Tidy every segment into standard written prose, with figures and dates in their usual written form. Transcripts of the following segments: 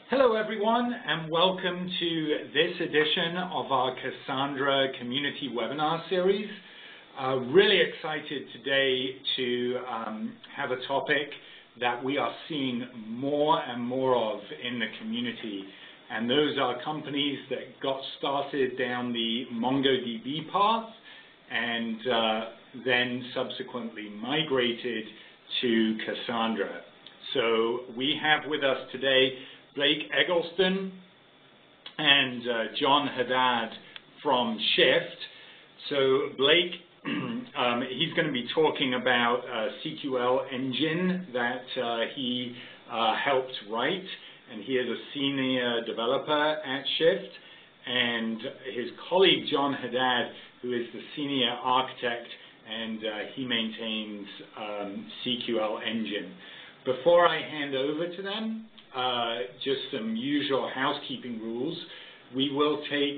Hello everyone, and welcome to this edition of our Cassandra Community Webinar Series. Really excited today to have a topic that we are seeing more and more of in the community, and those are companies that got started down the MongoDB path and then subsequently migrated to Cassandra. So we have with us today Blake Eggleston and Jon Haddad from Shift. So Blake, he's going to be talking about CQL Engine that he helped write, and he is a senior developer at Shift. And his colleague Jon Haddad, who is the senior architect, and he maintains CQL Engine. Before I hand over to them, just some usual housekeeping rules. We will take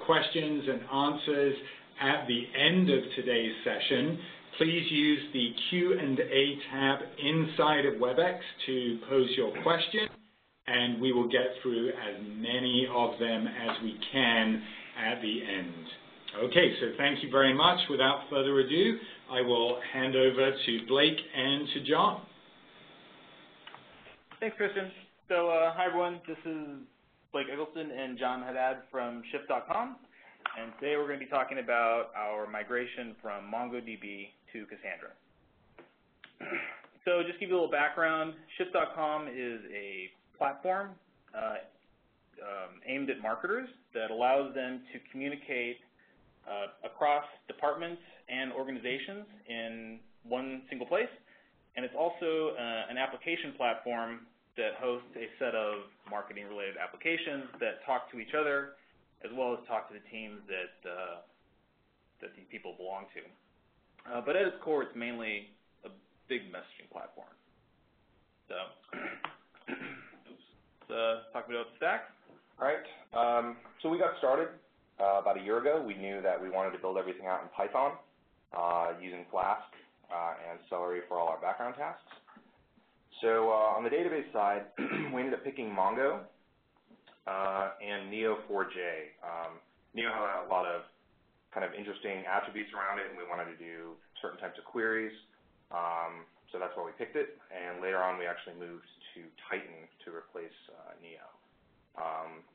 questions and answers at the end of today's session. Please use the Q&A tab inside of WebEx to pose your question, and we will get through as many of them as we can at the end. Okay, so thank you very much. Without further ado, I will hand over to Blake and to Jon. Thanks, Christian. So, hi everyone, this is Blake Eggleston and Jon Haddad from Shift.com, and today we're going to be talking about our migration from MongoDB to Cassandra. So, just to give you a little background, Shift.com is a platform aimed at marketers that allows them to communicate across departments and organizations in one single place, and it's also an application platform that hosts a set of marketing-related applications that talk to each other, as well as talk to the teams that these people belong to. But at its core, it's mainly a big messaging platform. So, let's talk about the stack. All right. So we got started about a year ago. We knew that we wanted to build everything out in Python using Flask and Celery for all our background tasks. So on the database side, we ended up picking Mongo and Neo4j. Neo had a lot of kind of interesting attributes around it, and we wanted to do certain types of queries. So that's why we picked it. And later on, we actually moved to Titan to replace Neo.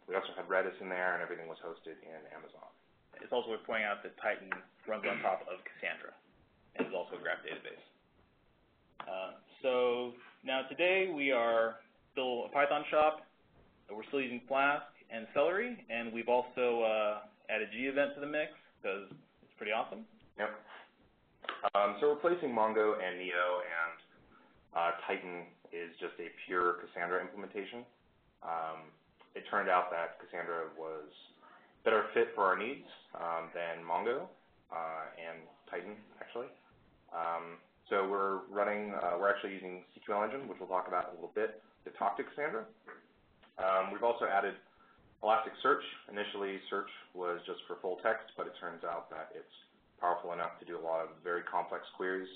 We also had Redis in there, and everything was hosted in Amazon. It's also worth pointing out that Titan runs on top of Cassandra and is also a graph database. So now today we are still a Python shop. We're still using Flask and Celery, and we've also added G-Event to the mix because it's pretty awesome. Yep. So replacing Mongo and Neo and Titan is just a pure Cassandra implementation. It turned out that Cassandra was better fit for our needs than Mongo and Titan, actually. So we're actually using CQL Engine, which we'll talk about in a little bit, to talk to Cassandra. We've also added Elasticsearch. Initially, search was just for full text, but it turns out that it's powerful enough to do a lot of very complex queries,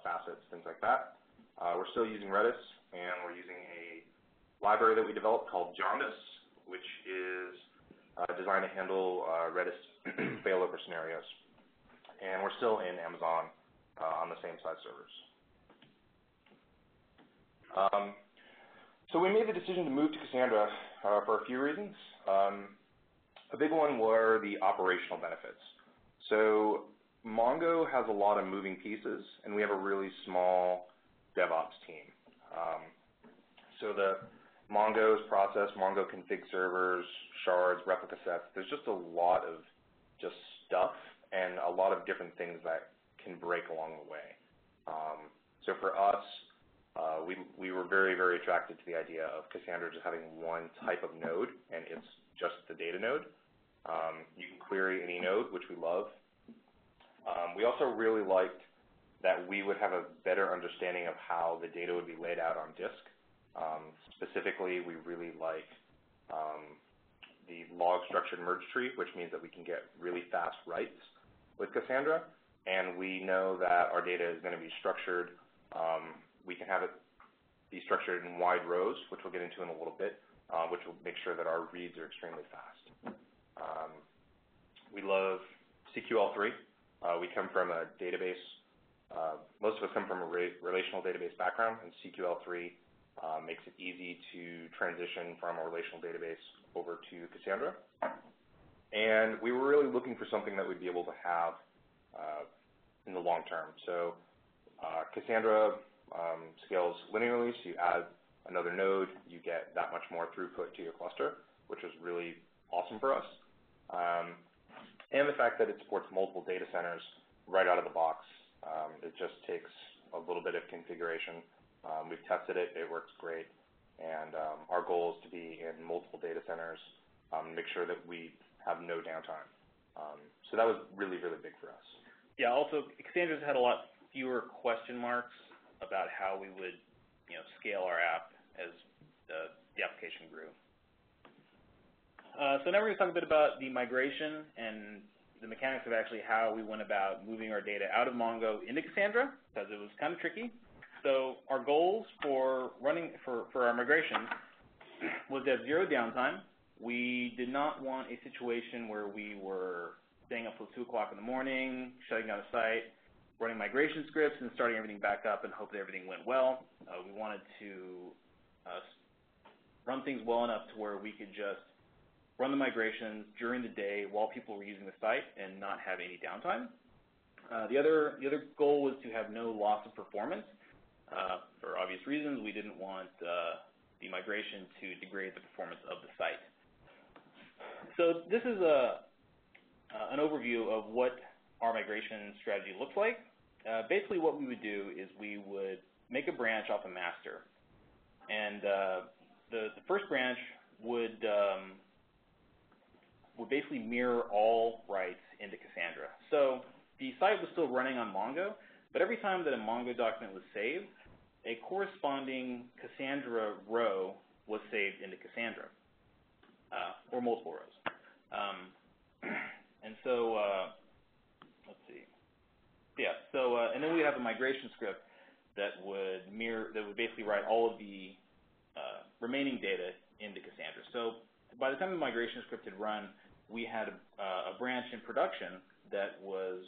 facets, things like that. We're still using Redis, and we're using a library that we developed called Jaundice, which is designed to handle Redis failover scenarios. And we're still in Amazon on the same size servers. So we made the decision to move to Cassandra for a few reasons. A big one were the operational benefits. So Mongo has a lot of moving pieces, and we have a really small DevOps team. So the Mongo's process, Mongo config servers, shards, replica sets, there's just a lot of just stuff and a lot of different things that can break along the way. So for us, we were very, very attracted to the idea of Cassandra just having one type of node, and it's just the data node. You can query any node, which we love. We also really liked that we would have a better understanding of how the data would be laid out on disk. Specifically, we really like the log structured merge tree, which means that we can get really fast writes with Cassandra, and we know that our data is going to be structured. We can have it be structured in wide rows, which we'll get into in a little bit, which will make sure that our reads are extremely fast. We love CQL3. We come from a database. Most of us come from a relational database background, and CQL3 makes it easy to transition from a relational database over to Cassandra. And we were really looking for something that we'd be able to have in the long term. So Cassandra scales linearly, so you add another node, you get that much more throughput to your cluster, which is really awesome for us. And the fact that it supports multiple data centers right out of the box. It just takes a little bit of configuration. We've tested it, it works great, and our goal is to be in multiple data centers, make sure that we have no downtime. So that was really, really big for us. Yeah, also, Cassandra's had a lot fewer question marks about how we would scale our app as the application grew. So now we're going to talk a bit about the migration and the mechanics of actually how we went about moving our data out of Mongo into Cassandra, because it was kind of tricky. So our goals for our migration was to have zero downtime. We did not want a situation where we were staying up till 2 o'clock in the morning, shutting down the site, running migration scripts, and starting everything back up and hope that everything went well. We wanted to run things well enough to where we could just run the migrations during the day while people were using the site and not have any downtime. The other goal was to have no loss of performance. For obvious reasons, we didn't want the migration to degrade the performance of the site. So this is an overview of what our migration strategy looks like. Basically what we would do is we would make a branch off a master. And the first branch would basically mirror all writes into Cassandra. So the site was still running on Mongo, but every time that a Mongo document was saved, a corresponding Cassandra row was saved into Cassandra, or multiple rows. And so, let's see. Yeah, so, and then we have a migration script that would basically write all of the remaining data into Cassandra. So by the time the migration script had run, we had a branch in production that was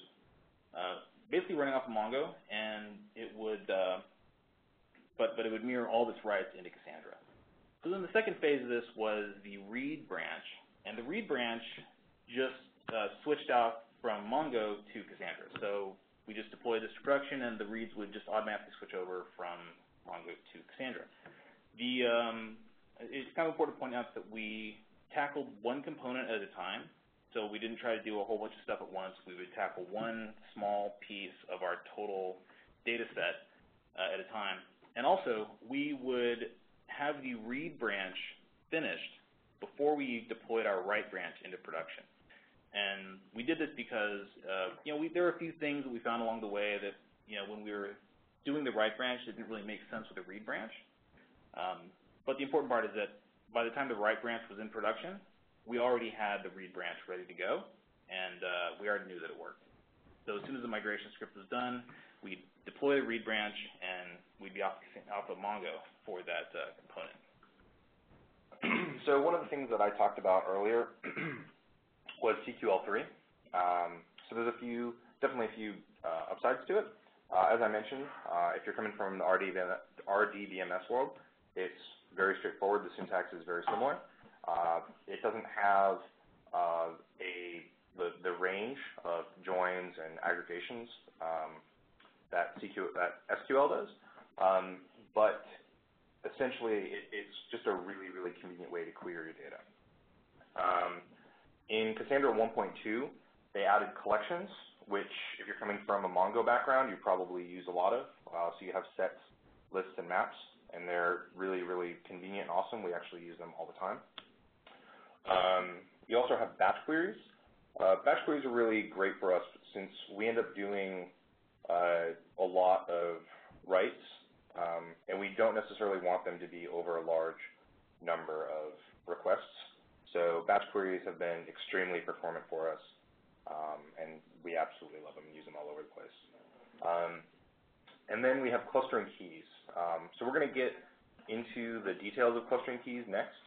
basically running off of Mongo, and it would, but it would mirror all of its writes into Cassandra. So then the second phase of this was the read branch, and the read branch just switched out from Mongo to Cassandra. So we just deployed this to production, and the reads would just automatically switch over from Mongo to Cassandra. It's kind of important to point out that we tackled one component at a time. So we didn't try to do a whole bunch of stuff at once. We would tackle one small piece of our total data set at a time. And also, we would have the read branch finished before we deployed our write branch into production. And we did this because there were a few things that we found along the way that when we were doing the write branch, it didn't really make sense with the read branch. But the important part is that by the time the write branch was in production, we already had the read branch ready to go, and we already knew that it worked. So as soon as the migration script was done, we'd deploy the read branch, and we'd be off of Mongo for that component. So one of the things that I talked about earlier was CQL3. So there's definitely a few upsides to it. As I mentioned, if you're coming from the RDBMS world, it's very straightforward. The syntax is very similar. It doesn't have the range of joins and aggregations that SQL does, but essentially it's just a really, really convenient way to query your data. In Cassandra 1.2, they added collections, which if you're coming from a Mongo background, you probably use a lot of. So you have sets, lists, and maps, and they're really, really convenient and awesome. We actually use them all the time. You also have batch queries. Batch queries are really great for us since we end up doing a lot of writes, and we don't necessarily want them to be over a large number of requests. So batch queries have been extremely performant for us, and we absolutely love them and use them all over the place. And then we have clustering keys. So we're going to get into the details of clustering keys next.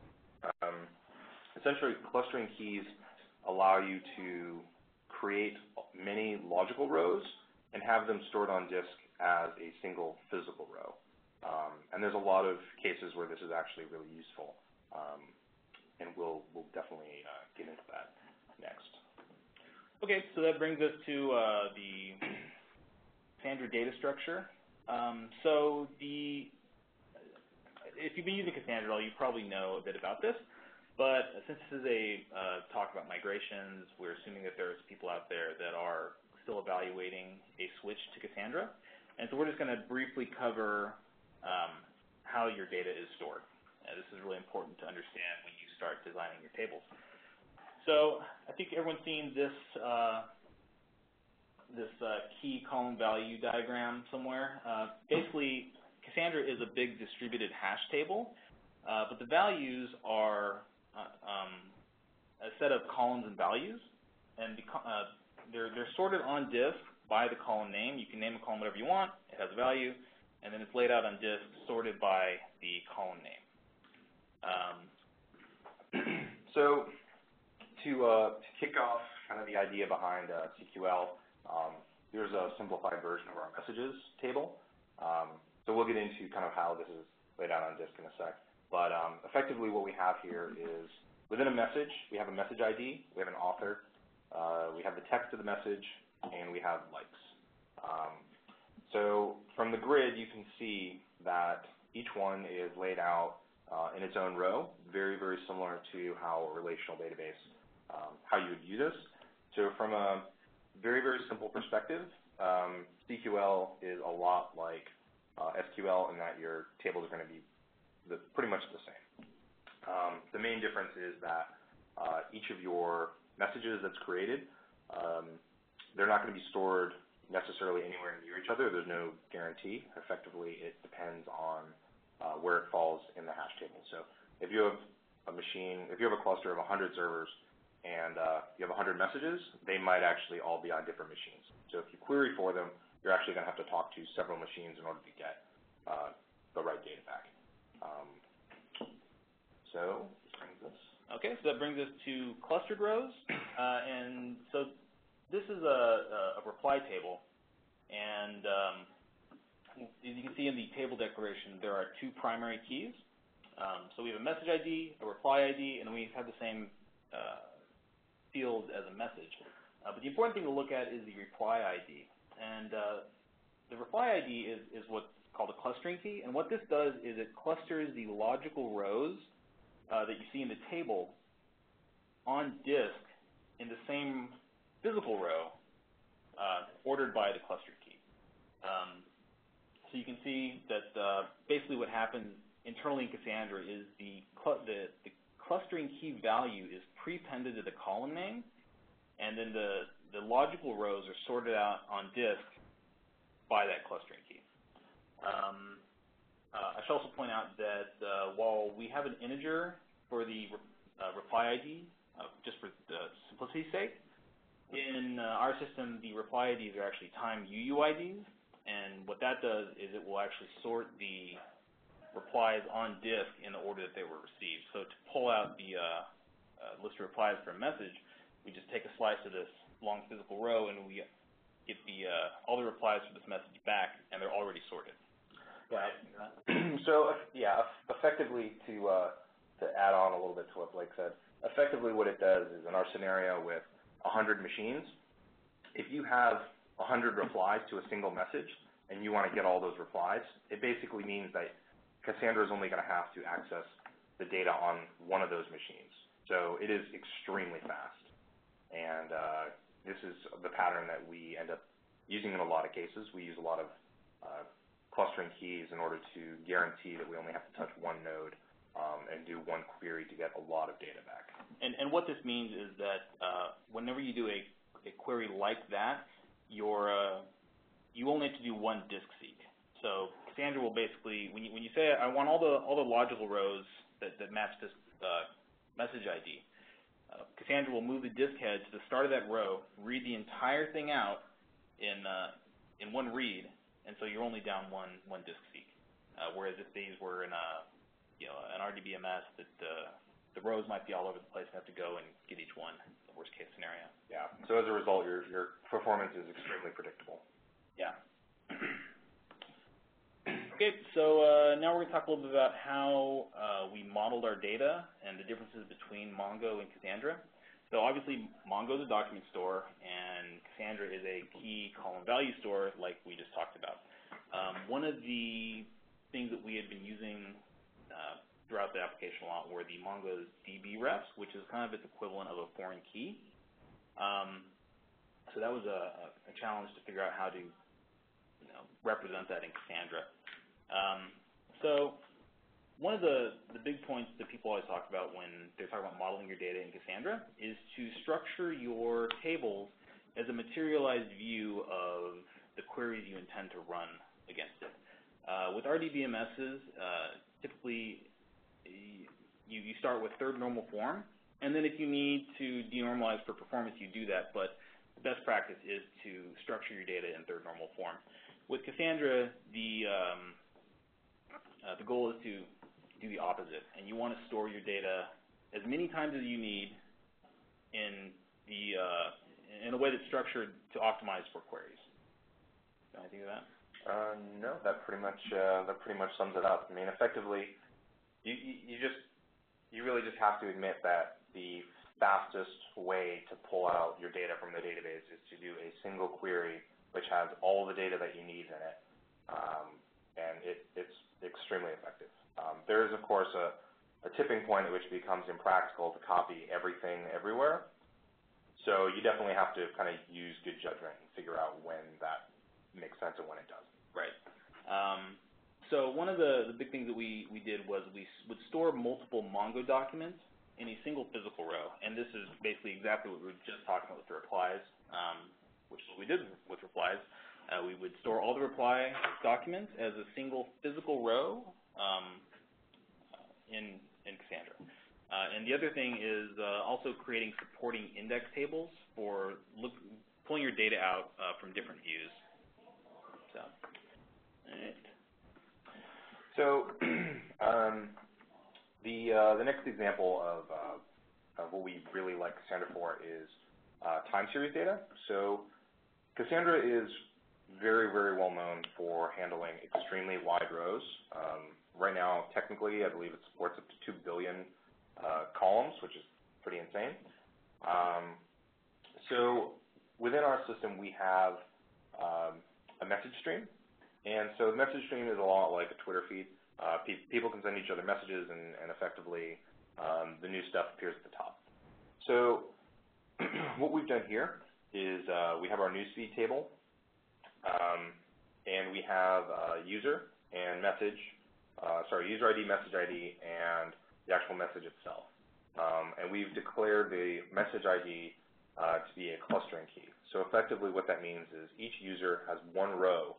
Essentially, clustering keys allow you to create many logical rows and have them stored on disk as a single physical row. And there's a lot of cases where this is actually really useful, and we'll definitely get into that next. Okay, so that brings us to the Cassandra data structure. If you've been using Cassandra at all, you probably know a bit about this. But since this is a talk about migrations, we're assuming that there's people out there that are still evaluating a switch to Cassandra. And so we're just going to briefly cover how your data is stored. This is really important to understand when you start designing your tables. So I think everyone's seen this key column value diagram somewhere. Basically, Cassandra is a big distributed hash table, but the values are a set of columns and values, and they're sorted on disk by the column name. You can name a column whatever you want. It has a value, and then it's laid out on disk sorted by the column name. So to kick off kind of the idea behind CQL, here's a simplified version of our messages table. So we'll get into kind of how this is laid out on disk in a sec. But effectively what we have here is within a message, we have a message ID, we have an author, we have the text of the message, and we have likes. So from the grid, you can see that each one is laid out in its own row, very, very similar to how a relational database, how you would view this. So from a very, very simple perspective, CQL is a lot like SQL in that your tables are going to be pretty much the same. The main difference is that each of your messages that's created, they're not going to be stored necessarily anywhere near each other. There's no guarantee. Effectively, it depends on where it falls in the hash table. So if you have a machine, if you have a cluster of 100 servers and you have 100 messages, they might actually all be on different machines. So if you query for them, you're actually going to have to talk to several machines in order to get the right data back. So this brings us. Okay, so that brings us to clustered rows. And so this is a reply table. And as you can see in the table declaration, there are two primary keys. So we have a message ID, a reply ID, and then we have the same field as a message. But the important thing to look at is the reply ID. And the reply ID is what's called a clustering key. And what this does is it clusters the logical rows that you see in the table on disk in the same physical row ordered by the cluster key. So you can see that basically what happens internally in Cassandra is the clustering key value is prepended to the column name, and then the logical rows are sorted out on disk by that clustering key. I should also point out that while we have an integer for the reply ID, just for the simplicity's sake, in our system, the reply IDs are actually time UUIDs, and what that does is it will actually sort the replies on disk in the order that they were received. So to pull out the list of replies for a message, we just take a slice of this long physical row, and we get all the replies for this message back, and they're already sorted. Yeah. So yeah, effectively to add on a little bit to what Blake said, effectively what it does is in our scenario with 100 machines, if you have 100 replies to a single message and you want to get all those replies, it basically means that Cassandra is only going to have to access the data on one of those machines. So it is extremely fast. And this is the pattern that we end up using in a lot of cases. We use a lot of clustering keys in order to guarantee that we only have to touch one node and do one query to get a lot of data back. And what this means is that whenever you do a query like that, you only have to do one disk seek. So Cassandra will basically, when you say I want all the logical rows that match this message ID, Cassandra will move the disk head to the start of that row, read the entire thing out in one read, and so you're only down one disk seek. whereas if these were in an RDBMS, that the rows might be all over the place and have to go and get each one, the worst case scenario. Yeah, so as a result, your performance is extremely predictable. Yeah. Okay, so now we're going to talk a little bit about how we modeled our data and the differences between Mongo and Cassandra. So obviously, Mongo is a document store, and Cassandra is a key column value store, like we just talked about. One of the things that we had been using throughout the application a lot were the MongoDB refs, which is kind of its equivalent of a foreign key. So that was a challenge to figure out how to represent that in Cassandra. So one of the big points that people always talk about when they're talking about modeling your data in Cassandra is to structure your tables as a materialized view of the queries you intend to run against it. With RDBMSs, typically you start with third normal form, and then if you need to denormalize for performance, you do that, but the best practice is to structure your data in third normal form. With Cassandra, the goal is to do the opposite, and you want to store your data as many times as you need in a way that's structured to optimize for queries. Can I think of that? No, that pretty much sums it up. I mean, effectively, you really just have to admit that the fastest way to pull out your data from the database is to do a single query which has all the data that you need in it, and it's extremely effective. There is, of course, a tipping point at which it becomes impractical to copy everything everywhere, so you definitely have to kind of use good judgment and figure out when that makes sense and when it doesn't. Right. So one of the big things that we did was we would store multiple Mongo documents in a single physical row, and this is basically exactly what we were just talking about with the replies, which is what we did with replies. We would store all the reply documents as a single physical row in Cassandra. And the other thing is also creating supporting index tables for pulling your data out from different views. So, all right. So the next example of what we really like Cassandra for is time series data. So Cassandra is very, very well known for handling extremely wide rows. Right now, technically, I believe it supports up to 2 billion columns, which is pretty insane. So within our system, we have a message stream. And so the message stream is a lot like a Twitter feed. People can send each other messages, and effectively the new stuff appears at the top. So what we've done here is we have our newsfeed table, and we have user and message, user ID, message ID, and the actual message itself. And we've declared the message ID to be a clustering key. So effectively what that means is each user has one row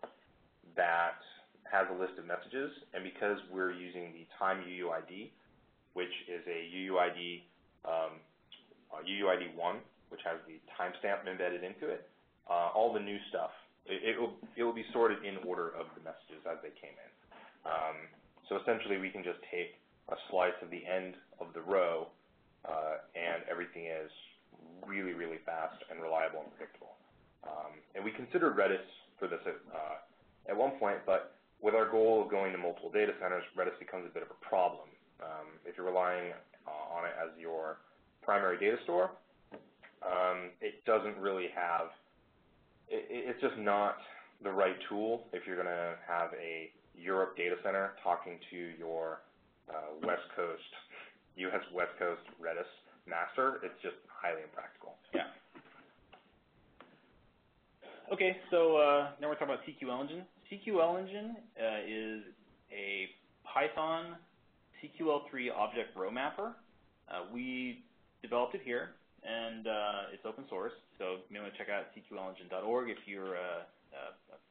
that has a list of messages, and because we're using the time UUID, which is a UUID 1, which has the timestamp embedded into it, all the new stuff, it will be sorted in order of the messages as they came in. So essentially we can just take a slice of the end of the row, and everything is really, really fast and reliable and predictable. And we considered Redis for this at one point, but with our goal of going to multiple data centers, Redis becomes a bit of a problem. If you're relying on it as your primary data store, it doesn't really have, it's just not the right tool if you're going to have a Europe data center talking to your West Coast, US West Coast Redis master. It's just highly impractical. Yeah. Okay, so now we're talking about CQLengine. CQLengine is a Python CQL3 object row mapper. We developed it here, and it's open source, so you may want to check out CQLengine.org if you're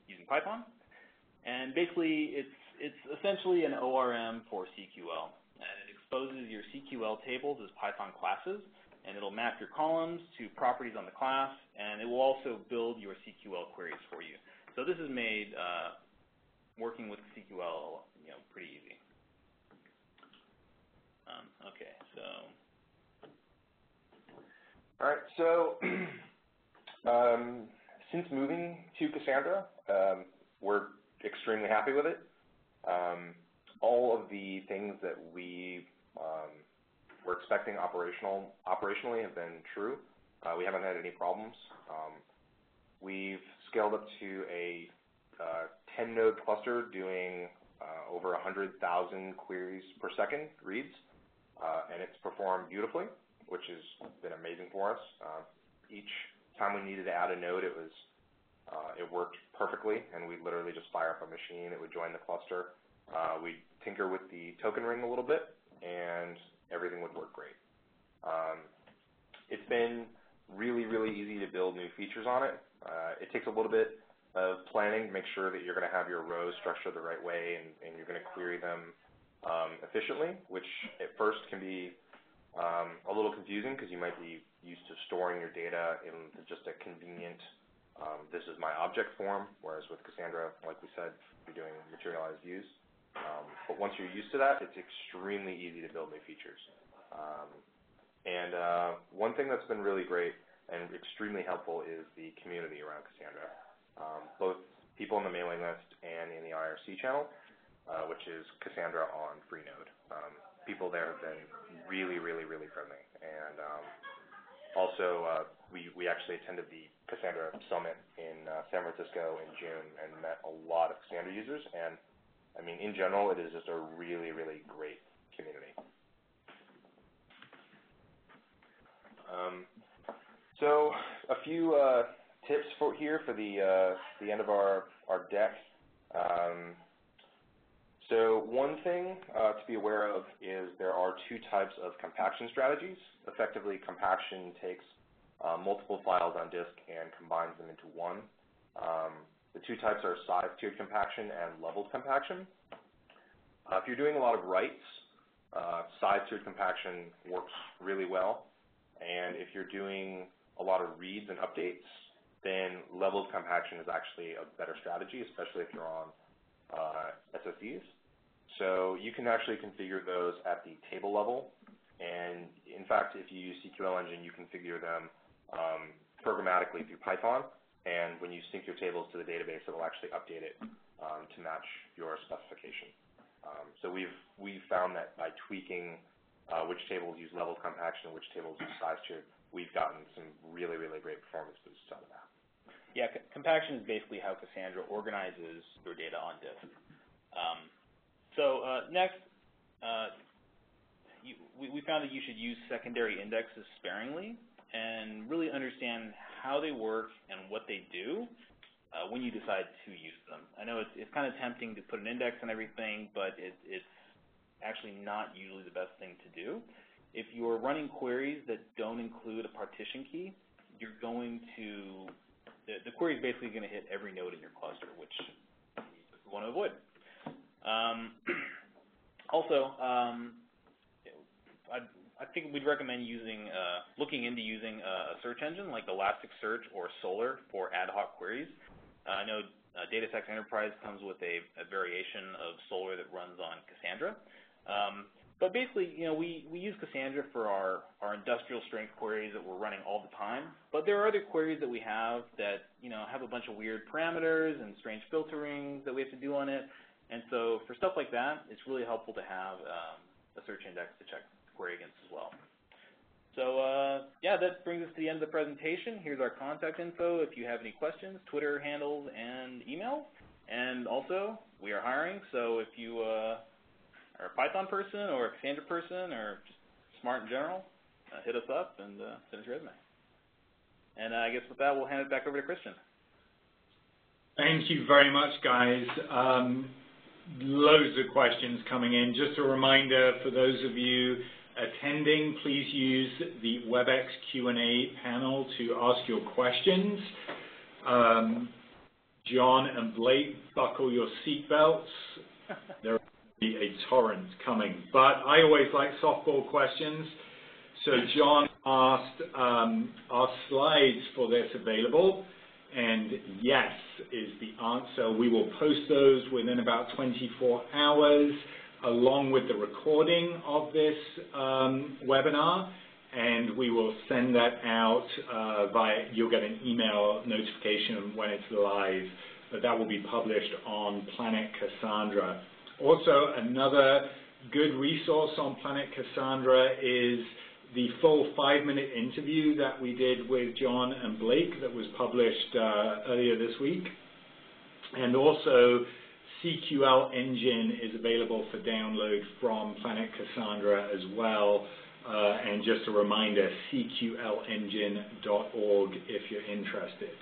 using Python. And basically, it's essentially an ORM for CQL, and it exposes your CQL tables as Python classes, and it'll map your columns to properties on the class, and it will also build your CQL queries for you. So this is made working with CQL pretty easy. Okay, so. All right, so since moving to Cassandra, we're extremely happy with it. All of the things that we were expecting operationally have been true. We haven't had any problems. We've scaled up to a 10-node cluster doing over 100,000 queries per second reads, and it's performed beautifully, which has been amazing for us. Each time we needed to add a node, it worked perfectly, and we'd literally just fire up a machine. It would join the cluster. We'd tinker with the token ring a little bit, and everything would work great. It's been really, really easy to build new features on it. It takes a little bit of planning to make sure that you're going to have your rows structured the right way and you're going to query them efficiently, which at first can be a little confusing because you might be used to storing your data in just a convenient this is my object form, whereas with Cassandra, like we said, you're doing materialized views. But once you're used to that, it's extremely easy to build new features. One thing that's been really great and extremely helpful is the community around Cassandra, both people in the mailing list and in the IRC channel, which is Cassandra on Freenode. People there have been really, really, really friendly. And also, we actually attended the Cassandra Summit in San Francisco in June and met a lot of Cassandra users. And I mean, in general, it is just a really, really great community. So a few tips here for the end of our deck. So one thing to be aware of is there are two types of compaction strategies. Effectively, compaction takes multiple files on disk and combines them into one. The two types are size-tiered compaction and leveled compaction. If you're doing a lot of writes, size-tiered compaction works really well. And if you're doing a lot of reads and updates, then leveled compaction is actually a better strategy, especially if you're on SSDs. So you can actually configure those at the table level. And in fact, if you use CQL Engine, you configure them programmatically through Python. And when you sync your tables to the database, it will actually update it to match your specification. So we've found that by tweaking which tables use leveled compaction and which tables use size-tiered, we've gotten some really, really great performance boosts out of that. Yeah, compaction is basically how Cassandra organizes your data on disk. Next, we found that you should use secondary indexes sparingly and really understand how they work and what they do when you decide to use them. I know it's kind of tempting to put an index on everything, but it's actually not usually the best thing to do. If you're running queries that don't include a partition key, you're going to, the query is basically going to hit every node in your cluster, which you want to avoid. I think we'd recommend looking into using a search engine like Elasticsearch or Solr for ad hoc queries. I know DataStax Enterprise comes with a variation of Solr that runs on Cassandra. But basically, we use Cassandra for our industrial strength queries that we're running all the time. But there are other queries that we have that, have a bunch of weird parameters and strange filtering that we have to do on it. And so for stuff like that, it's really helpful to have a search index to check the query against as well. So yeah, that brings us to the end of the presentation. Here's our contact info if you have any questions, Twitter handles, and email. And also, we are hiring, so if you are a Python person or a Cassandra person or just smart in general, hit us up and send us your resume. And I guess with that, we'll hand it back over to Christian. Thank you very much, guys. Loads of questions coming in. Just a reminder for those of you attending, please use the WebEx Q&A panel to ask your questions. John and Blake, buckle your seatbelts. There will be a torrent coming. But I always like softball questions. So John asked, are slides for this available? and yes is the answer. We will post those within about 24 hours along with the recording of this webinar, and we will send that out you'll get an email notification when it's live, but that will be published on Planet Cassandra. Also, another good resource on Planet Cassandra is the full 5-minute interview that we did with Jon and Blake that was published earlier this week. And also, CQL Engine is available for download from Planet Cassandra as well. And just a reminder, CQLengine.org if you're interested.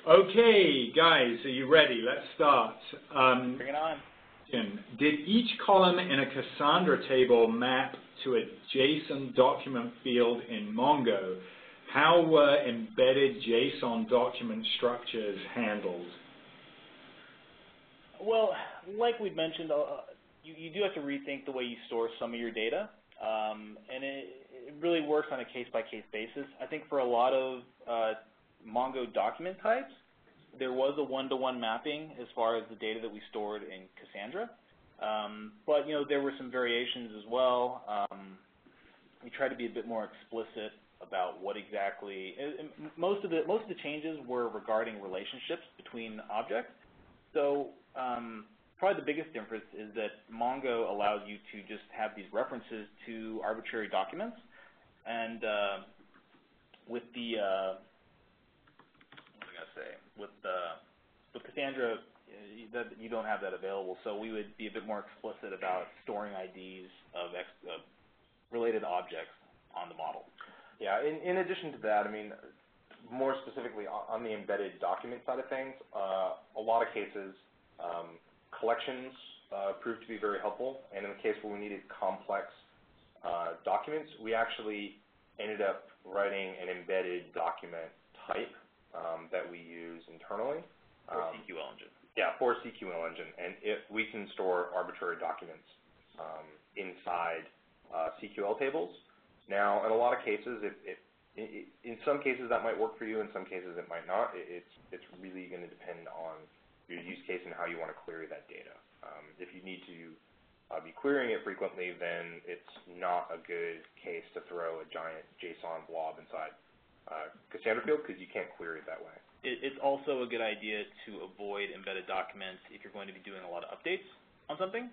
Okay, guys, are you ready? Let's start. Bring it on. Did each column in a Cassandra table map to a JSON document field in Mongo? How were embedded JSON document structures handled? Well, like we mentioned, you do have to rethink the way you store some of your data, and it really works on a case-by-case basis. I think for a lot of Mongo document types, there was a one-to-one mapping as far as the data that we stored in Cassandra. But, there were some variations as well. We tried to be a bit more explicit about what exactly, most of the changes were regarding relationships between objects. So probably the biggest difference is that Mongo allows you to just have these references to arbitrary documents, and with the with Cassandra, you don't have that available, so we would be a bit more explicit about storing IDs of related objects on the model. Yeah, in addition to that, I mean, more specifically on the embedded document side of things, a lot of cases, collections proved to be very helpful, and in the case where we needed complex documents, we actually ended up writing an embedded document type that we use internally. For CQL Engine. Yeah, for CQL Engine. And if we can store arbitrary documents inside CQL tables. Now, in a lot of cases, in some cases that might work for you, in some cases it might not. It's really going to depend on your use case and how you want to query that data. If you need to be querying it frequently, then it's not a good case to throw a giant JSON blob inside Cassandra field because you can't query it that way. It's also a good idea to avoid embedded documents if you're going to be doing a lot of updates on something.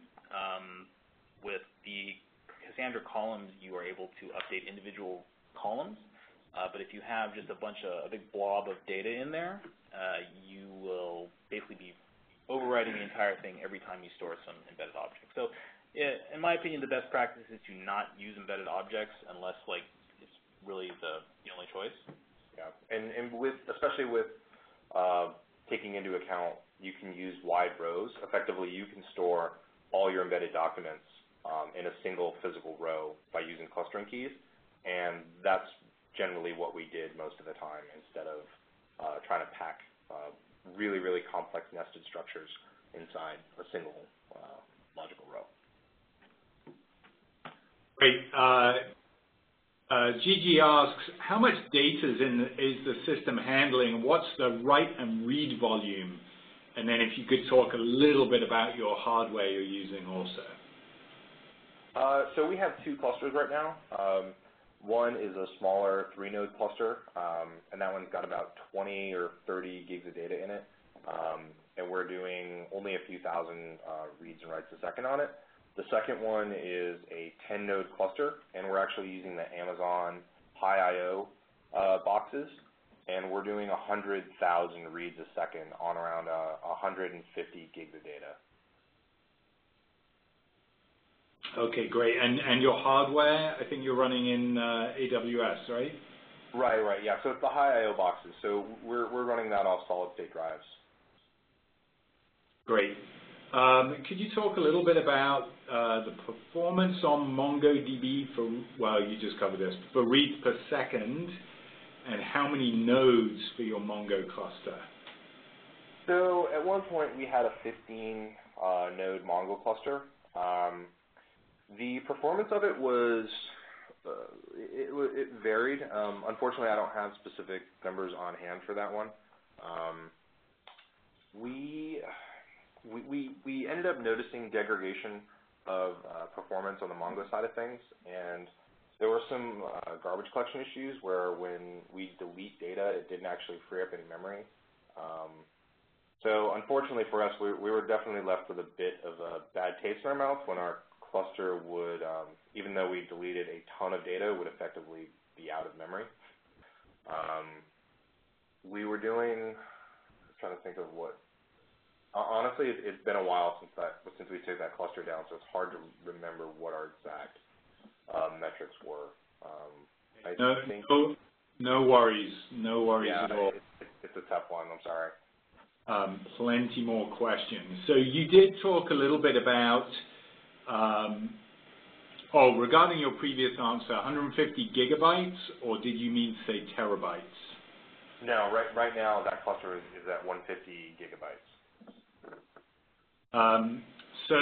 With the Cassandra columns, you are able to update individual columns, but if you have just a big blob of data in there, you will basically be overwriting the entire thing every time you store some embedded object. So, in my opinion, the best practice is to not use embedded objects unless it's really the only choice. Yeah, and especially with taking into account you can use wide rows. Effectively, you can store all your embedded documents in a single physical row by using clustering keys, and that's generally what we did most of the time instead of trying to pack really, really complex nested structures inside a single logical row. Great. Gigi asks, how much data is the system handling? What's the write and read volume? And then if you could talk a little bit about your hardware you're using also. So we have 2 clusters right now. One is a smaller 3-node cluster, and that one's got about 20 or 30 gigs of data in it. And we're doing only a few thousand reads and writes a second on it. The second one is a 10-node cluster, and we're actually using the Amazon High I/O boxes, and we're doing 100,000 reads a second on around 150 gigs of data. Okay, great. And your hardware, I think you're running in AWS, right? Right, yeah. So it's the High I/O boxes. So we're running that off solid-state drives. Great. Could you talk a little bit about the performance on MongoDB for, well, you just covered this, for reads per second, and how many nodes for your Mongo cluster? So at one point we had a 15-node Mongo cluster. The performance of it was, it varied. Unfortunately, I don't have specific numbers on hand for that one. We ended up noticing degradation of performance on the Mongo side of things, and there were some garbage collection issues where when we delete data, it didn't actually free up any memory. So unfortunately for us, we were definitely left with a bit of a bad taste in our mouth when our cluster would, even though we deleted a ton of data, would effectively be out of memory. We were doing, I'm trying to think of what, honestly, it's been a while since we took that cluster down, so it's hard to remember what our exact metrics were. No worries at all. It's a tough one, I'm sorry. Plenty more questions. So you did talk a little bit about, regarding your previous answer, 150 gigabytes, or did you mean to say terabytes? No, right now that cluster is at 150 gigabytes. So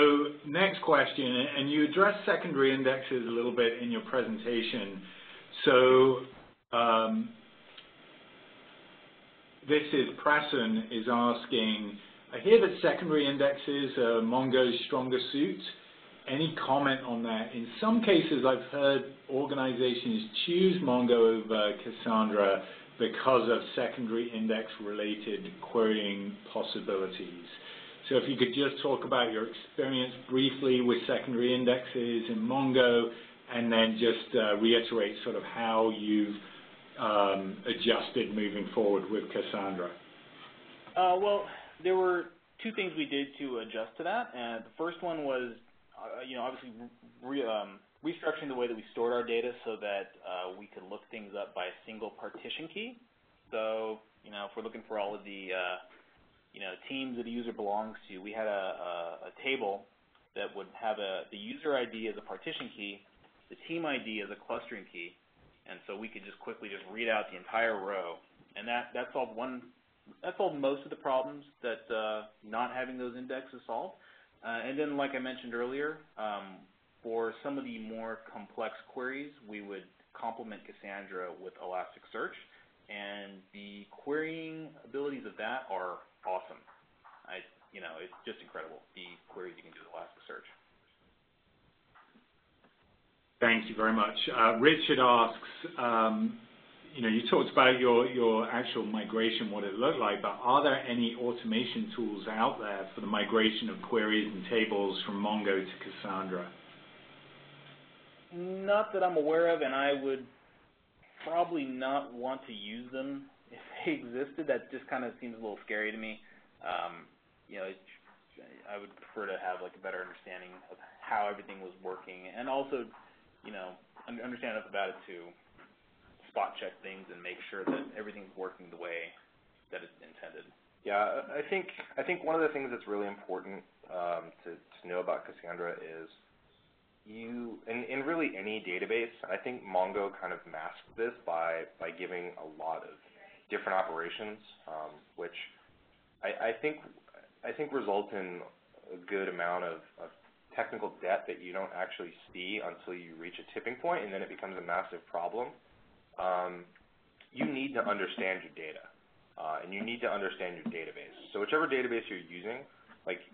next question, and you addressed secondary indexes a little bit in your presentation. So this is Prasun is asking, I hear that secondary indexes are Mongo's stronger suit. Any comment on that? In some cases, I've heard organizations choose Mongo over Cassandra because of secondary index-related querying possibilities. So if you could just talk about your experience briefly with secondary indexes in Mongo, and then just reiterate sort of how you've adjusted moving forward with Cassandra. Well, there were two things we did to adjust to that. And the first one was, obviously restructuring the way that we stored our data so that we could look things up by a single partition key. So, if we're looking for all of the teams that a user belongs to, we had a table that would have the user ID as a partition key, the team ID as a clustering key, and so we could just quickly read out the entire row, and that solved most of the problems that not having those indexes solved. And then, like I mentioned earlier, for some of the more complex queries, we would complement Cassandra with Elasticsearch, and the querying abilities of that are awesome. It's just incredible, the queries you can do with Elasticsearch. Thank you very much. Richard asks, you talked about your actual migration, what it looked like, but are there any automation tools out there for the migration of queries and tables from Mongo to Cassandra? Not that I'm aware of, and I would probably not want to use them if they existed. That just kind of seems a little scary to me. I would prefer to have a better understanding of how everything was working, and also, understand enough about it to spot check things and make sure that everything's working the way that it's intended. Yeah, I think one of the things that's really important to know about Cassandra is in really any database, I think Mongo kind of masks this by giving a lot of different operations, which I think results in a good amount of technical debt that you don't actually see until you reach a tipping point, and then it becomes a massive problem. You need to understand your data, and you need to understand your database. So whichever database you're using,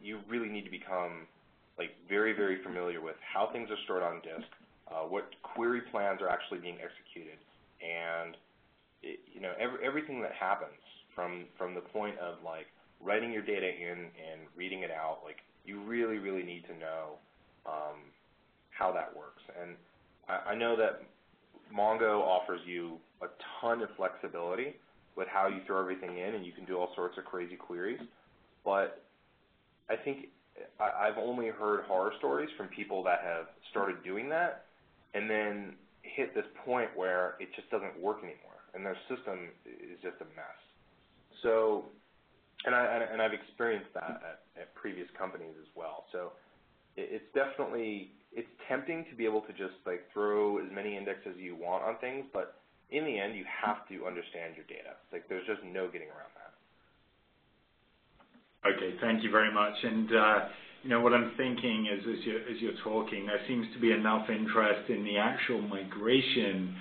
you really need to become very, very familiar with how things are stored on disk, what query plans are actually being executed, and everything that happens from the point of writing your data in and reading it out. You really, really need to know how that works. And I know that Mongo offers you a ton of flexibility with how you throw everything in, and you can do all sorts of crazy queries. But I think I've only heard horror stories from people that have started doing that and then hit this point where it just doesn't work anymore, and their system is just a mess. So, and I've experienced that at previous companies as well. So it's tempting to be able to just throw as many indexes as you want on things, but in the end, you have to understand your data. There's just no getting around that. Okay, thank you very much. And what I'm thinking is, as you're talking, there seems to be enough interest in the actual migration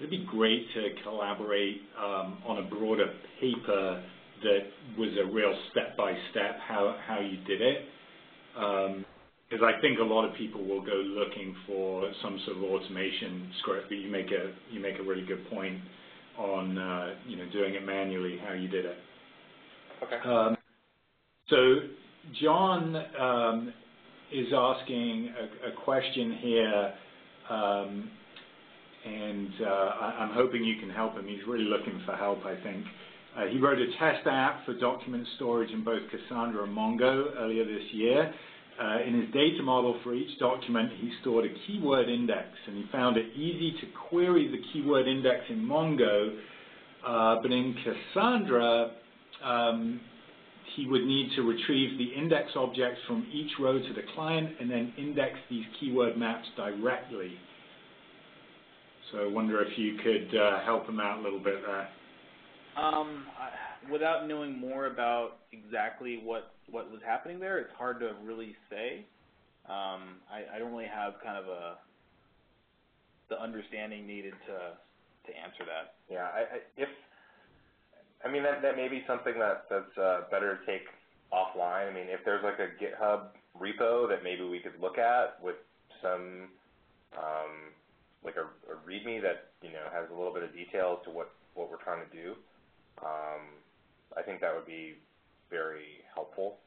it'd be great to collaborate on a broader paper that was a real step-by-step how you did it. Because I think a lot of people will go looking for some sort of automation script, but you make a really good point on doing it manually, how you did it. Okay. So John is asking a question here, and I'm hoping you can help him. He's really looking for help, I think. He wrote a test app for document storage in both Cassandra and Mongo earlier this year. In his data model for each document, he stored a keyword index, and he found it easy to query the keyword index in Mongo, but in Cassandra, he would need to retrieve the index objects from each row to the client and then index these keyword maps directly. So I wonder if you could help him out a little bit there. Without knowing more about exactly what was happening there, it's hard to really say. I don't really have kind of the understanding needed to answer that. Yeah, that may be something that's better to take offline. I mean, if there's like a GitHub repo that maybe we could look at with some like a README that has a little bit of detail to what we're trying to do. I think that would be very helpful,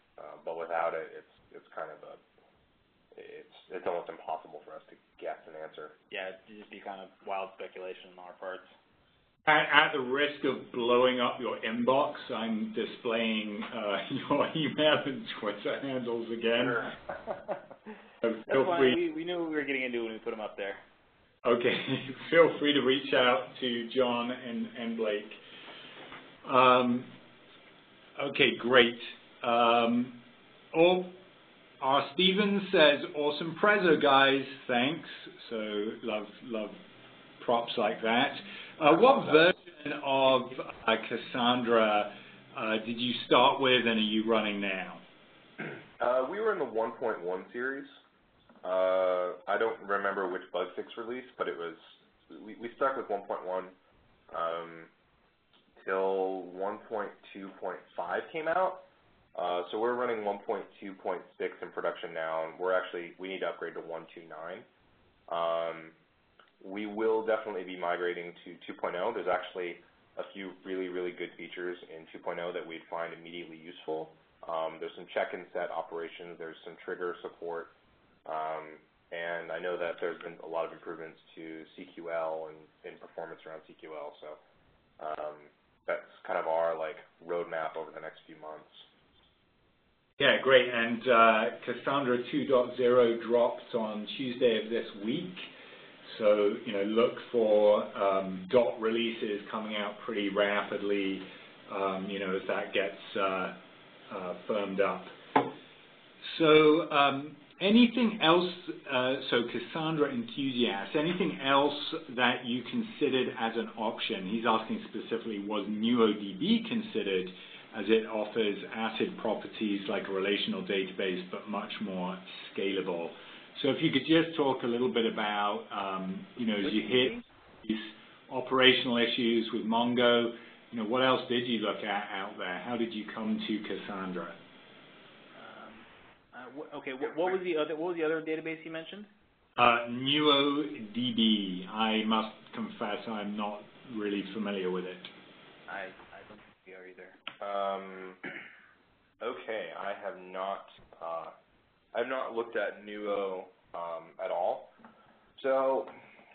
but without it, it's kind of it's almost impossible for us to guess an answer. Yeah, it'd just be kind of wild speculation on our parts. At the risk of blowing up your inbox, I'm displaying your email and Twitter handles again. Sure. Feel free. We knew what we were getting into when we put them up there. Okay, feel free to reach out to John and Blake. Okay, great. Stevens says, awesome prezzo, guys. Thanks. So love props like that. What version of Cassandra did you start with and are you running now? We were in the 1.1 series. I don't remember which bug fix release, but it was we stuck with 1.1 till 1.2.5 came out. So we're running 1.2.6 in production now, and we need to upgrade to 1.2.9. We will definitely be migrating to 2.0. There's actually a few really, really good features in 2.0 that we'd find immediately useful. There's some check and set operations. There's some trigger support. And I know that there's been a lot of improvements to CQL and performance around CQL. So that's kind of our roadmap over the next few months. Yeah, great. And Cassandra 2.0 dropped on Tuesday of this week. So, look for dot releases coming out pretty rapidly, as that gets firmed up. So anything else, so Cassandra enthusiast, anything else that you considered as an option? He's asking specifically, was MongoDB considered, as it offers ACID properties like a relational database, but much more scalable. So if you could just talk a little bit about, as you hit these operational issues with Mongo, what else did you look at out there? How did you come to Cassandra? Okay, what was the other database you mentioned? MongoDB. I must confess I'm not really familiar with it. I don't think we are either. Okay, I have not looked at Nuo at all. So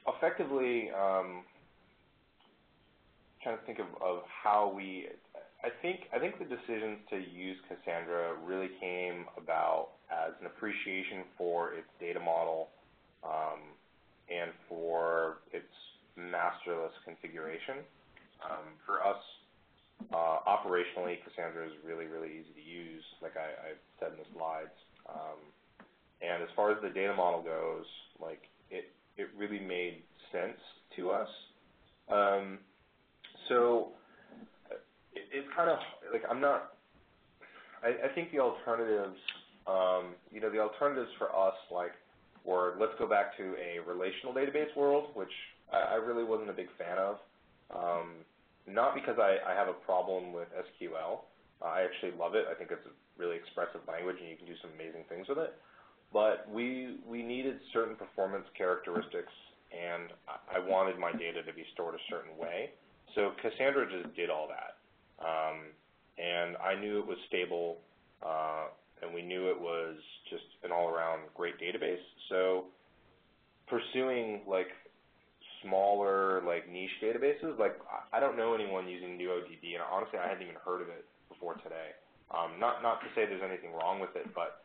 effectively, trying to think of how I think the decisions to use Cassandra really came about as an appreciation for its data model and for its masterless configuration. For us, operationally, Cassandra is really, really easy to use, like I said in the slides. And as far as the data model goes, it really made sense to us. So it's kind of I think the alternatives, the alternatives for us, or let's go back to a relational database world, which I really wasn't a big fan of. Not because I have a problem with SQL. I actually love it. I think it's a really expressive language, and you can do some amazing things with it. But we needed certain performance characteristics, and I wanted my data to be stored a certain way. So Cassandra just did all that. And I knew it was stable, and we knew it was just an all-around great database. So pursuing like smaller, like niche databases, like I don't know anyone using MongoDB, and honestly, I hadn't even heard of it before today. Not to say there's anything wrong with it, but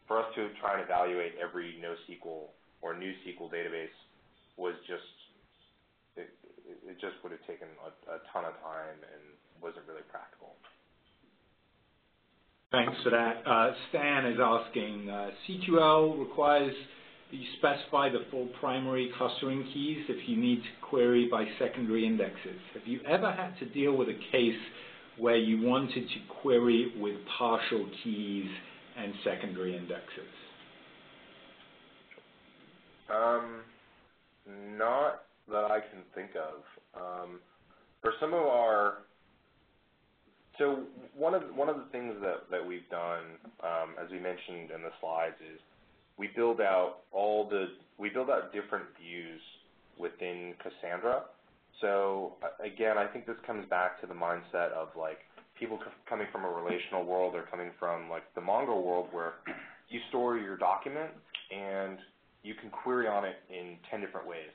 for us to try and evaluate every NoSQL or new SQL database was just, it just would have taken a ton of time and wasn't really practical. Thanks for that. Stan is asking, CQL requires that you specify the full primary clustering keys if you need to query by secondary indexes. Have you ever had to deal with a case where you wanted to query with partial keys and secondary indexes? Not that I can think of. For some of our, so one of the things that we've done, as we mentioned in the slides, is we build out different views within Cassandra. So again, I think this comes back to the mindset of like people coming from a relational world or coming from like the Mongo world, where you store your document and you can query on it in 10 different ways.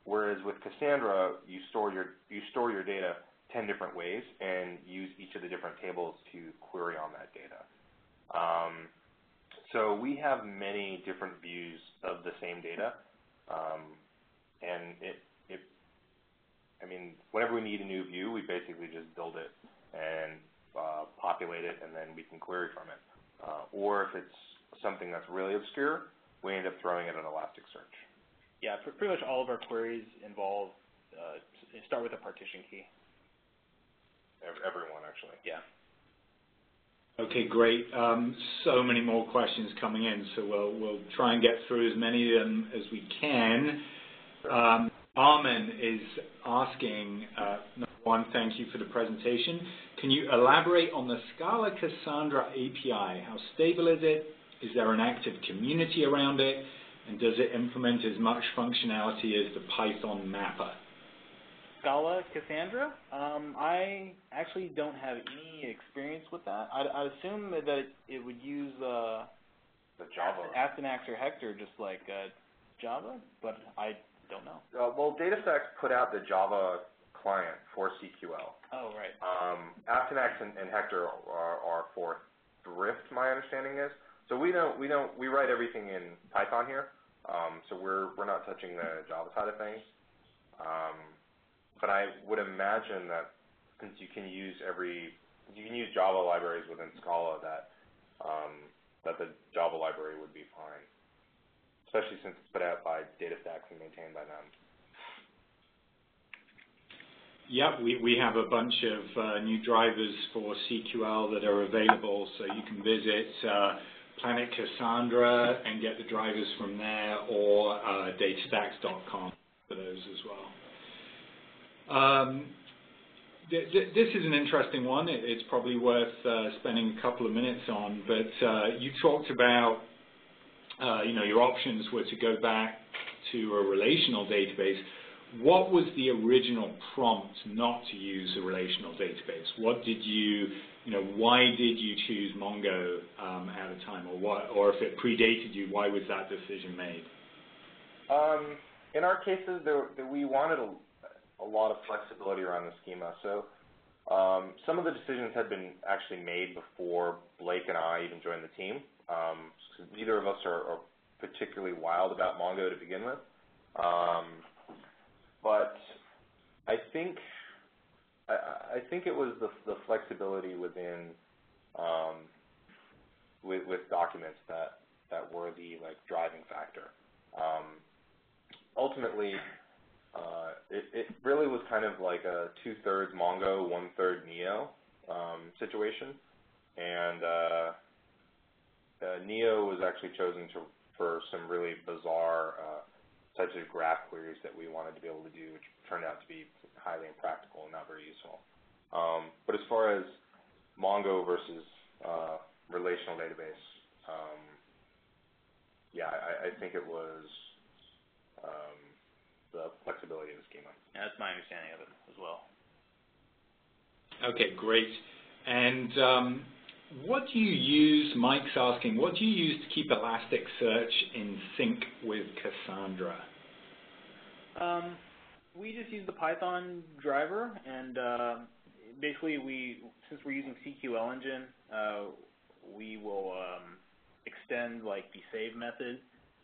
Whereas with Cassandra, you store your data 10 different ways and use each of the different tables to query on that data. So we have many different views of the same data, and I mean, whenever we need a new view, we basically just build it and populate it, and then we can query from it. Or if it's something that's really obscure, we end up throwing it in Elasticsearch. Yeah, pretty much all of our queries involve start with a partition key. Everyone, actually. Yeah. Okay, great. So many more questions coming in, so we'll try and get through as many of them as we can. Armin is asking, number one, thank you for the presentation. Can you elaborate on the Scala Cassandra API? How stable is it? Is there an active community around it? And does it implement as much functionality as the Python mapper? Scala Cassandra? I actually don't have any experience with that. I'd assume that it would use the Java. Astynax or Hector, just like Java, but I don't know. Well, DataStax put out the Java client for CQL. Oh, right. Astynax and Hector are for Thrift, my understanding is. So we write everything in Python here. So we're not touching the Java side of things. But I would imagine that since you can use Java libraries within Scala, that the Java library would be fine, especially since it's put out by DataStax and maintained by them. Yep, we have a bunch of new drivers for CQL that are available, so you can visit Planet Cassandra and get the drivers from there, or datastax.com for those as well. This is an interesting one. It's probably worth spending a couple of minutes on, but you talked about your options were to go back to a relational database. What was the original prompt not to use a relational database? What did why did you choose Mongo at a time, or if it predated you, why was that decision made? In our cases, we wanted a lot of flexibility around the schema. So some of the decisions had been actually made before Blake and I even joined the team. Neither of us are particularly wild about Mongo to begin with. But I think it was the flexibility within with documents that were the driving factor. Ultimately, it really was kind of like a 2/3 Mongo, 1/3 Neo situation, and Neo was actually chosen for some really bizarre types of graph queries that we wanted to be able to do, which turned out to be highly impractical and not very useful. But as far as Mongo versus relational database, yeah, I think it was the flexibility of the schema. Yeah, that's my understanding of it as well. Okay, great. And what do you use, Mike's asking, what do you use to keep Elasticsearch in sync with Cassandra? We just use the Python driver, and basically since we're using CQL Engine, we will extend like the save method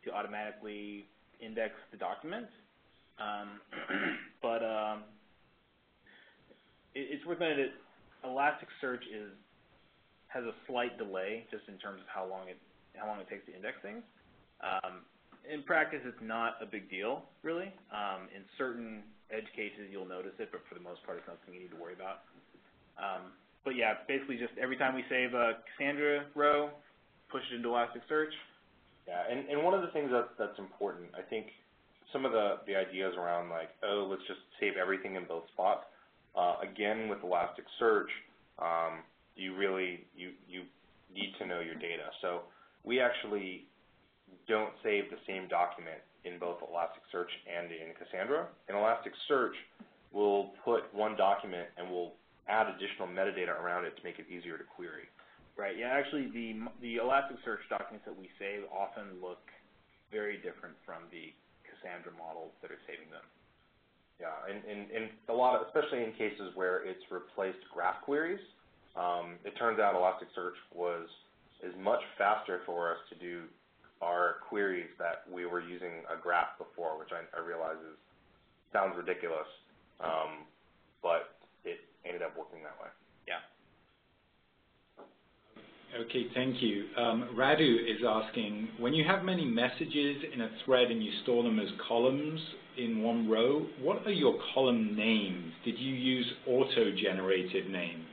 to automatically index the documents. But it's worth noting that Elasticsearch has a slight delay just in terms of how long it takes to index things. In practice, it's not a big deal, really. In certain edge cases, you'll notice it, but for the most part, it's nothing you need to worry about. But yeah, basically just every time we save a Cassandra row, push it into Elasticsearch. Yeah, and one of the things that's important, I think some of the ideas around like, oh, let's just save everything in both spots. Again, with Elasticsearch, you need to know your data. So we actually don't save the same document in both Elasticsearch and in Cassandra. In Elasticsearch, we'll put one document and we'll add additional metadata around it to make it easier to query. Right. Yeah. Actually, the Elasticsearch documents that we save often look very different from the Cassandra models that are saving them. Yeah, and a lot of, especially in cases where it's replaced graph queries, it turns out Elasticsearch is much faster for us to do our queries that we were using a graph before, which I realize sounds ridiculous, but it ended up working that way. Yeah. Okay, thank you. Radu is asking, when you have many messages in a thread and you store them as columns in one row, what are your column names? Did you use auto-generated names?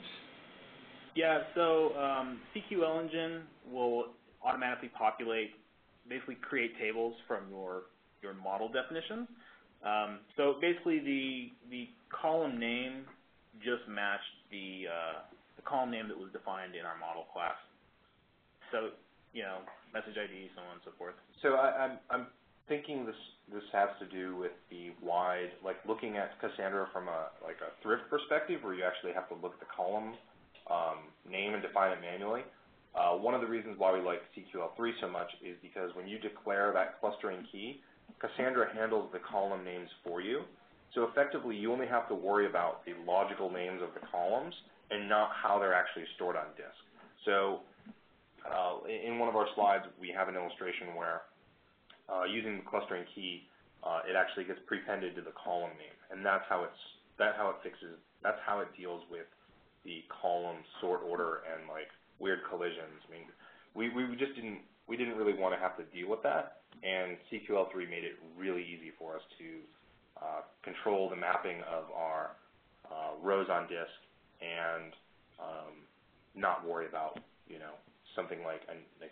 Yeah, so CQL Engine will automatically populate, basically create tables from your model definition. So basically the column name just matched the column name that was defined in our model class. So, message ID, so on and so forth. So I'm thinking this has to do with the wide, like looking at Cassandra from a thrift perspective, where you actually have to look at the column name and define it manually. One of the reasons why we like CQL3 so much is because when you declare that clustering key, Cassandra handles the column names for you. So effectively, you only have to worry about the logical names of the columns and not how they're actually stored on disk. So in one of our slides, we have an illustration where using the clustering key, it actually gets prepended to the column name, and that's how it deals with the column sort order and like weird collisions. I mean, we didn't really want to have to deal with that, and CQL3 made it really easy for us to control the mapping of our rows on disk and not worry about something like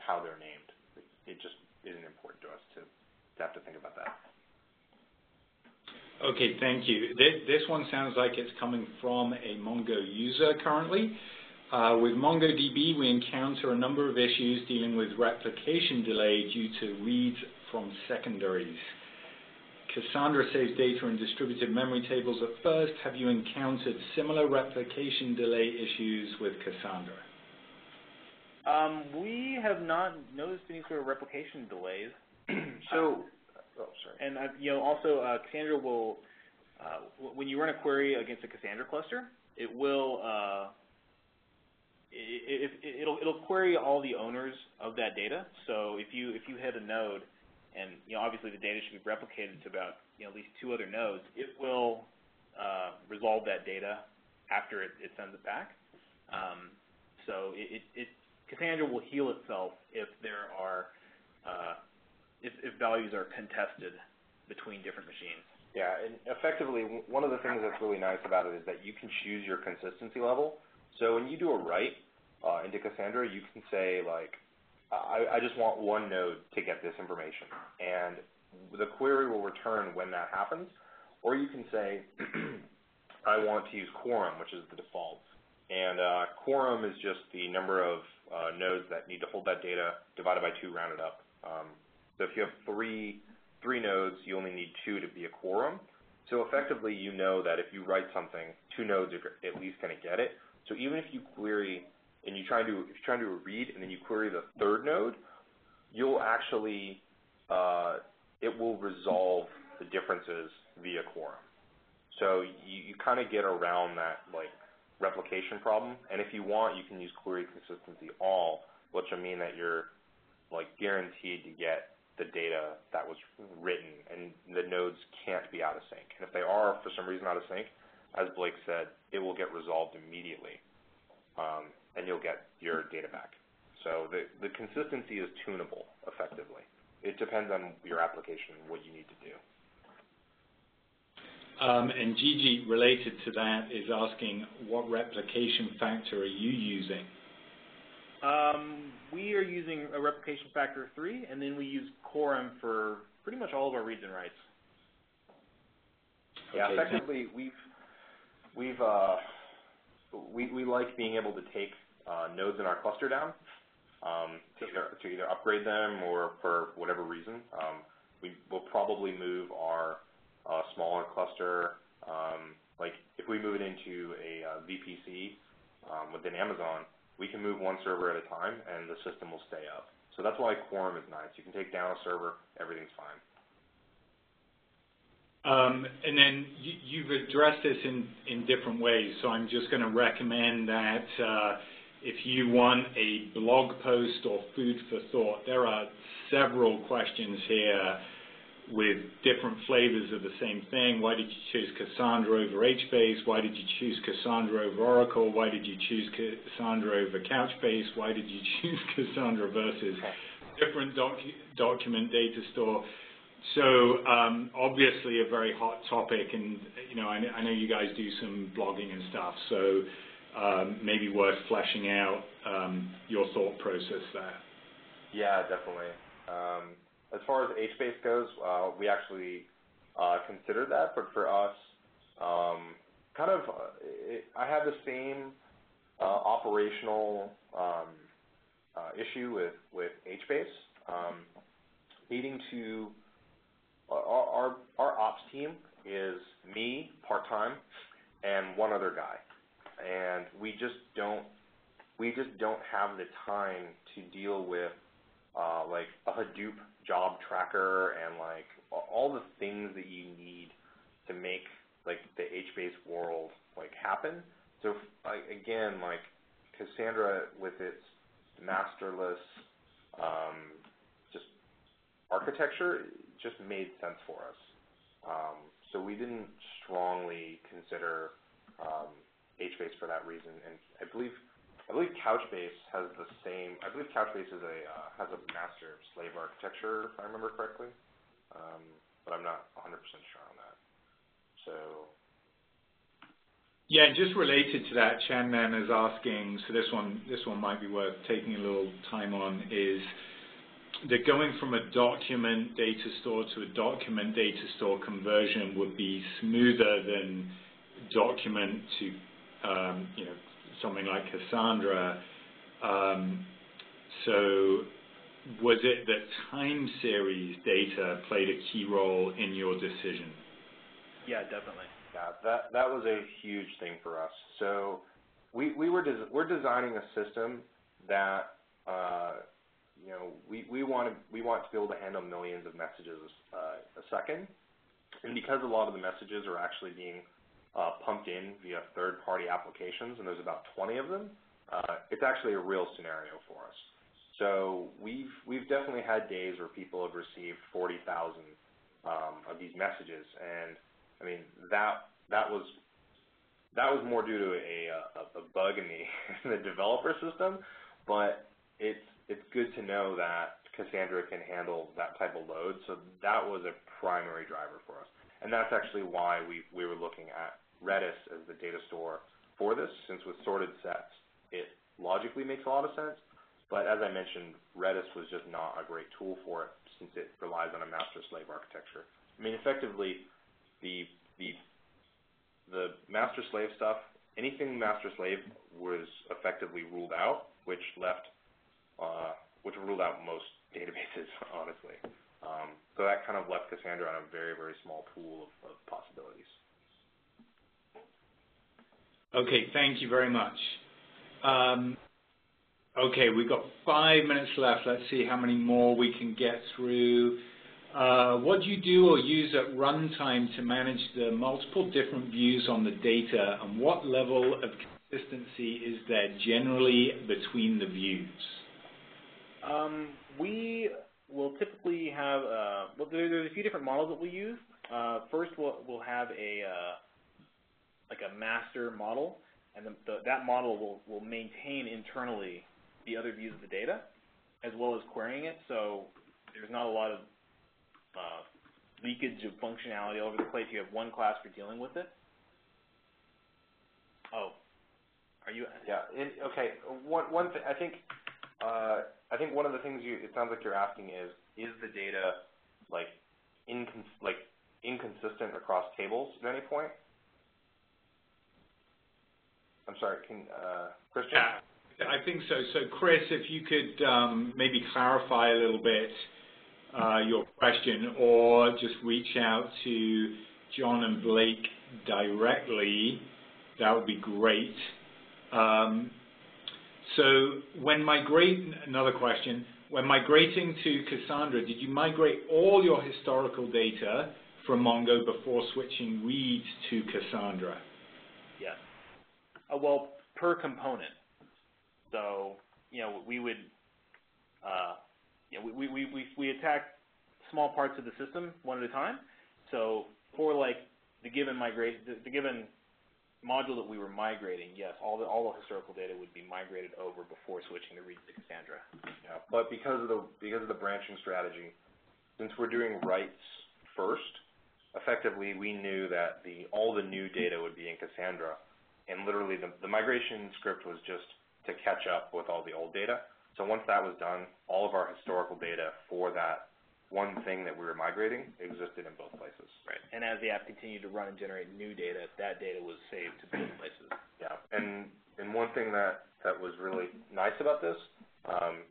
how they're named. It just isn't important to us to have to think about that. Okay, thank you. This one sounds like it's coming from a Mongo user currently. With MongoDB, we encounter a number of issues dealing with replication delay due to reads from secondaries. Cassandra saves data in distributed memory tables at first. Have you encountered similar replication delay issues with Cassandra? We have not noticed any sort of replication delays. And also Cassandra will, when you run a query against a Cassandra cluster, it will it'll query all the owners of that data. So if you hit a node, and obviously the data should be replicated to about at least 2 other nodes, it will resolve that data after it sends it back. So Cassandra will heal itself if there are if values are contested between different machines. Yeah, and effectively, one of the things that's really nice about it is that you can choose your consistency level. So when you do a write into Cassandra, you can say, like, I just want one node to get this information. And the query will return when that happens. Or you can say, I want to use quorum, which is the default. And quorum is just the number of nodes that need to hold that data divided by 2 rounded up. So if you have three nodes, you only need 2 to be a quorum. So effectively, you know that if you write something, 2 nodes are at least going to get it. So even if you query and if you're trying to read and then you query the 3rd node, you'll actually it will resolve the differences via quorum. So you kind of get around that replication problem. And if you want, you can use query consistency all, which will mean that you're guaranteed to get the data that was written, and the nodes can't be out of sync. And if they are, for some reason, out of sync, as Blake said, it will get resolved immediately, and you'll get your data back. So the consistency is tunable, effectively. It depends on your application and what you need to do. And Gigi, related to that, is asking, what replication factor are you using? We are using a replication factor 3, and then we use quorum for pretty much all of our reads and writes. Yeah, effectively, we like being able to take nodes in our cluster down to either upgrade them or for whatever reason. We will probably move our smaller cluster, like if we move it into a VPC within Amazon, we can move one server at a time, and the system will stay up. So that's why quorum is nice. You can take down a server, everything's fine. And then you've addressed this in different ways, so I'm just going to recommend that if you want a blog post or food for thought, there are several questions here with different flavors of the same thing. Why did you choose Cassandra over HBase? Why did you choose Cassandra over Oracle? Why did you choose Cassandra over Couchbase? Why did you choose Cassandra versus different document data store? So obviously a very hot topic, and I know you guys do some blogging and stuff, so maybe worth fleshing out your thought process there. Yeah, definitely. As far as HBase goes, we actually considered that, but for us, I had the same operational issue with HBase, needing to. Our ops team is me part-time and one other guy, and we just don't have the time to deal with like a Hadoop job tracker and like all the things that you need to make like the HBase world like happen. So again, like Cassandra with its masterless just architecture just made sense for us. So we didn't strongly consider HBase for that reason, and I believe Couchbase has the same. I believe Couchbase is has a master-slave architecture, if I remember correctly, but I'm not 100% sure on that. So. Yeah, just related to that, Chanman is asking. So this one might be worth taking a little time on. Is that going from a document data store to a document data store conversion would be smoother than document to something like Cassandra. So was it that time series data played a key role in your decision? Yeah, definitely. Yeah, that was a huge thing for us. So we're designing a system that we want to be able to handle millions of messages a second, and because a lot of the messages are actually being pumped in via third-party applications, and there's about 20 of them, it's actually a real scenario for us. So we've definitely had days where people have received 40,000 of these messages, and I mean that was more due to a bug in the developer system, but it's good to know that Cassandra can handle that type of load. So that was a primary driver for us, and that's actually why we were looking at Redis as the data store for this, since with sorted sets, it logically makes a lot of sense, But as I mentioned, Redis was just not a great tool for it since it relies on a master-slave architecture. I mean, effectively, the master-slave stuff, anything master-slave was effectively ruled out, which ruled out most databases, honestly. So that kind of left Cassandra on a very, very small pool of possibilities. Okay, thank you very much. Okay, we've got 5 minutes left. Let's see how many more we can get through. What do you do or use at runtime to manage the multiple different views on the data, and what level of consistency is there generally between the views? We will typically have, well, there's a few different models that we use. First, we'll have like a master model, and that model will maintain internally the other views of the data, as well as querying it. So there's not a lot of leakage of functionality all over the place. You have one class for dealing with it. Oh, are you? Yeah. Okay. One thing I think one of the things it sounds like you're asking is the data like inconsistent across tables at any point? I'm sorry. Christian? Yeah. I think so. So, Chris, if you could maybe clarify a little bit your question, or just reach out to Jon and Blake directly, that would be great. So, another question, when migrating to Cassandra, did you migrate all your historical data from Mongo before switching reads to Cassandra? Yes. Well, per component. So, we would, we attack small parts of the system one at a time. So, for like the given module that we were migrating, yes, all the historical data would be migrated over before switching to reads to Cassandra. Yeah, but because of the branching strategy, since we're doing writes first, effectively we knew that all the new data would be in Cassandra, and literally the migration script was just to catch up with all the old data. So once that was done, all of our historical data for that one thing that we were migrating existed in both places. Right. And as the app continued to run and generate new data, that data was saved to both places. Yeah. And one thing that was really nice about this,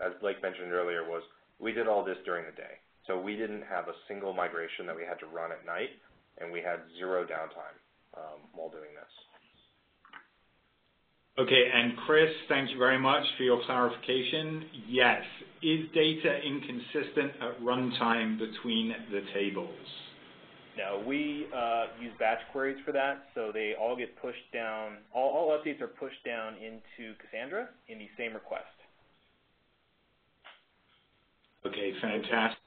as Blake mentioned earlier, was we did all this during the day. So we didn't have a single migration that we had to run at night, and we had zero downtime while doing this. Okay, and Chris, thank you very much for your clarification. Yes, is data inconsistent at runtime between the tables? No, we use batch queries for that, so they all get pushed down. All updates are pushed down into Cassandra in the same request. Okay, fantastic.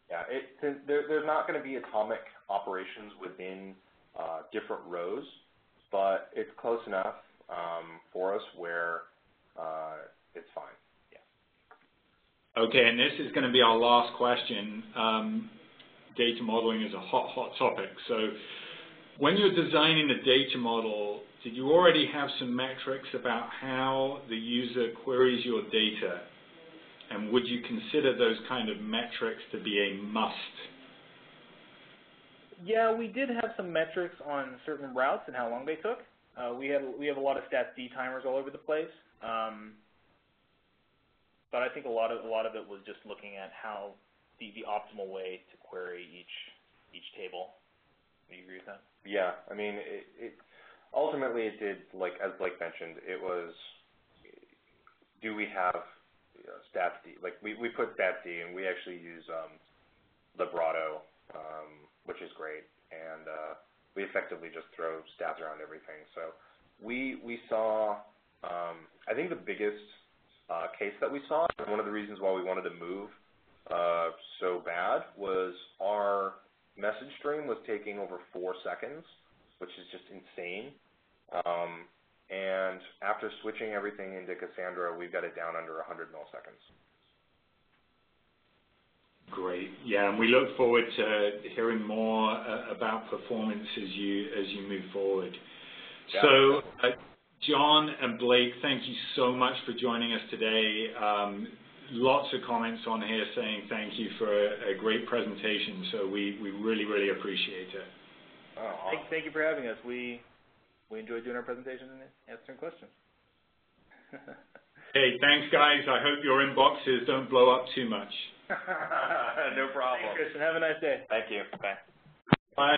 Yeah, there's not going to be atomic operations within different rows, but it's close enough for us where it's fine. Yeah. Okay, and this is going to be our last question. Data modeling is a hot topic. So when you're designing a data model, did you already have some metrics about how the user queries your data? And would you consider those kind of metrics to be a must? Yeah, we did have some metrics on certain routes and how long they took. We have a lot of stats-D timers all over the place, but I think a lot of it was just looking at how the optimal way to query each table. Do you agree with that? Yeah, I mean, ultimately it did, like as Blake mentioned, it was, do we have stats-D? Like we put stats-D, and we actually use Librato, which is great, and we effectively just throw stats around everything. So we saw, I think the biggest case that we saw, and one of the reasons why we wanted to move so bad, was our message stream was taking over 4 seconds, which is just insane. And after switching everything into Cassandra, we've got it down under 100 milliseconds. Great. Yeah, and we look forward to hearing more about performance as you move forward. Yeah. So John and Blake, thank you so much for joining us today. Lots of comments on here saying thank you for a great presentation, so we really, really appreciate it. Oh, awesome. Thank you for having us. We enjoyed doing our presentation and answering questions. Hey, thanks, guys. I hope your inboxes don't blow up too much. No problem. Thanks, Christian. Have a nice day. Thank you. Bye. Bye.